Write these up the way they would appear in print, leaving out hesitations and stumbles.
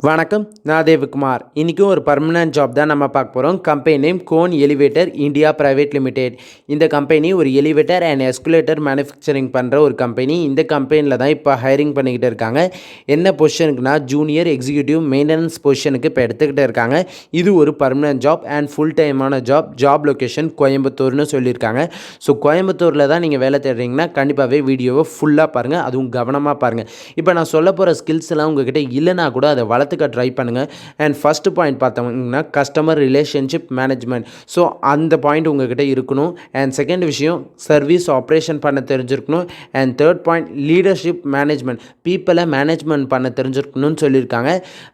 வணக்கம், நான் தேவகுமார். இன்றைக்கும் ஒரு பர்மனன்ட் ஜாப் தான் நம்ம பார்க்க போகிறோம். Company name Kone elevator India private limited. இந்த கம்பெனி ஒரு எலிவேட்டர் அண்ட் எஸ்குலேட்டர் மேனுஃபேக்சரிங் பண்ணுற ஒரு கம்பெனி. இந்த கம்பெனியில் தான் இப்போ ஹைரிங் பண்ணிக்கிட்டு இருக்காங்க. என்ன பொசிஷனுக்குனா ஜூனியர் எக்ஸிக்யூட்டிவ் மெயின்டெனன்ஸ் பொசிஷனுக்கு இப்போ எடுத்துக்கிட்டு இருக்காங்க. இது ஒரு பர்மனன்ட் ஜாப் அண்ட் ஃபுல் டைமான ஜாப் லொக்கேஷன் கோயம்புத்தூர்னு சொல்லியிருக்காங்க. ஸோ கோயம்புத்தூரில் தான் நீங்கள் வேலை தேடுறீங்கன்னா கண்டிப்பாகவே வீடியோவை ஃபுல்லாக பாருங்கள், அதுவும் கவனமாக பாருங்கள். இப்போ நான் சொல்ல போகிற ஸ்கில்ஸ் எல்லாம் உங்ககிட்ட இல்லைனா கூட அதை வளர்த்துக்க ட்ரை பண்ணுங்கள். அண்ட் ஃபர்ஸ்ட் பாயிண்ட் பார்த்தோம்னா கஸ்டமர் ரிலேஷன்ஷிப் மேனேஜ்மெண்ட். ஸோ அந்த பாயிண்ட் உங்ககிட்ட இருக்கணும். அண்ட் செகண்ட் விஷயம் சர்வீஸ் ஆப்ரேஷன் பண்ண தெரிஞ்சிருக்கணும். And third point leadership management, பீப்புளை மேனேஜ்மெண்ட் பண்ண தெரிஞ்சிருக்கணும்னு சொல்லியிருக்காங்க.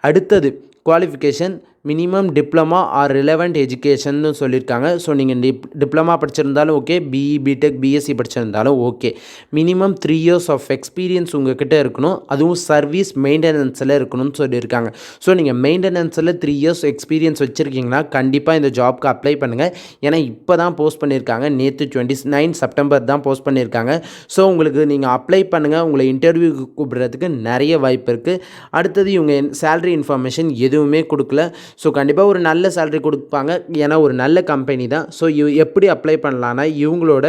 அடுத்தது qualification minimum diploma or relevant எஜுகேஷன்னு சொல்லியிருக்காங்க. ஸோ நீங்கள் டிப்ளமா படிச்சிருந்தாலும் ஓகே, பிஇ பிடெக் பிஎஸ்சி படிச்சிருந்தாலும் okay. Minimum 3 years of experience உங்கள்கிட்ட இருக்கணும், அதுவும் சர்வீஸ் மெயின்டெனன்ஸில் இருக்கணும்னு சொல்லியிருக்காங்க. ஸோ நீங்கள் மெயின்டெனன்ஸில் 3 years எக்ஸ்பீரியன்ஸ் வச்சுருக்கீங்கன்னா கண்டிப்பாக இந்த ஜாப்க்கு அப்ளை பண்ணுங்கள். ஏன்னா இப்போ தான் போஸ்ட் பண்ணியிருக்காங்க, நேற்று 29 செப்டம்பர் தான் போஸ்ட் பண்ணியிருக்காங்க. ஸோ உங்களுக்கு நீங்கள் அப்ளை பண்ணுங்கள், உங்களை இன்டர்வியூக்கு கூப்பிடுறதுக்கு நிறைய வாய்ப்பு இருக்குது. அடுத்தது இவங்க சேலரி இன்ஃபர்மேஷன் எதுவுமே கொடுக்கல. ஸோ கண்டிப்பாக ஒரு நல்ல சேலரி கொடுப்பாங்க, ஏன்னா ஒரு நல்ல கம்பெனி தான். ஸோ எப்படி அப்ளை பண்ணலான்னா இவங்களோட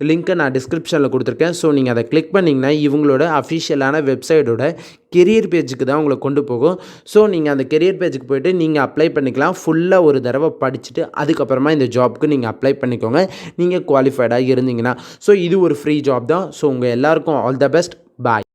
லிங்க்கை நான் டிஸ்கிரிப்ஷனில் கொடுத்துருக்கேன். ஸோ நீங்கள் அதை கிளிக் பண்ணிங்கன்னா இவங்களோட அஃபிஷியலான வெப்சைட்டோட கெரியர் பேஜுக்கு தான் உங்களை கொண்டு போகும். ஸோ நீங்கள் அந்த கெரியர் பேஜுக்கு போய்ட்டு நீங்கள் அப்ளை பண்ணிக்கலாம். ஃபுல்லாக ஒரு தடவை படிச்சுட்டு அதுக்கப்புறமா இந்த ஜாப்க்கு நீங்கள் அப்ளை பண்ணிக்கோங்க, நீங்கள் குவாலிஃபைடாக இருந்தீங்கன்னா. ஸோ இது ஒரு ஃப்ரீ ஜாப் தான். ஸோ உங்கள் எல்லாருக்கும் ஆல் த பெஸ்ட். பாய்.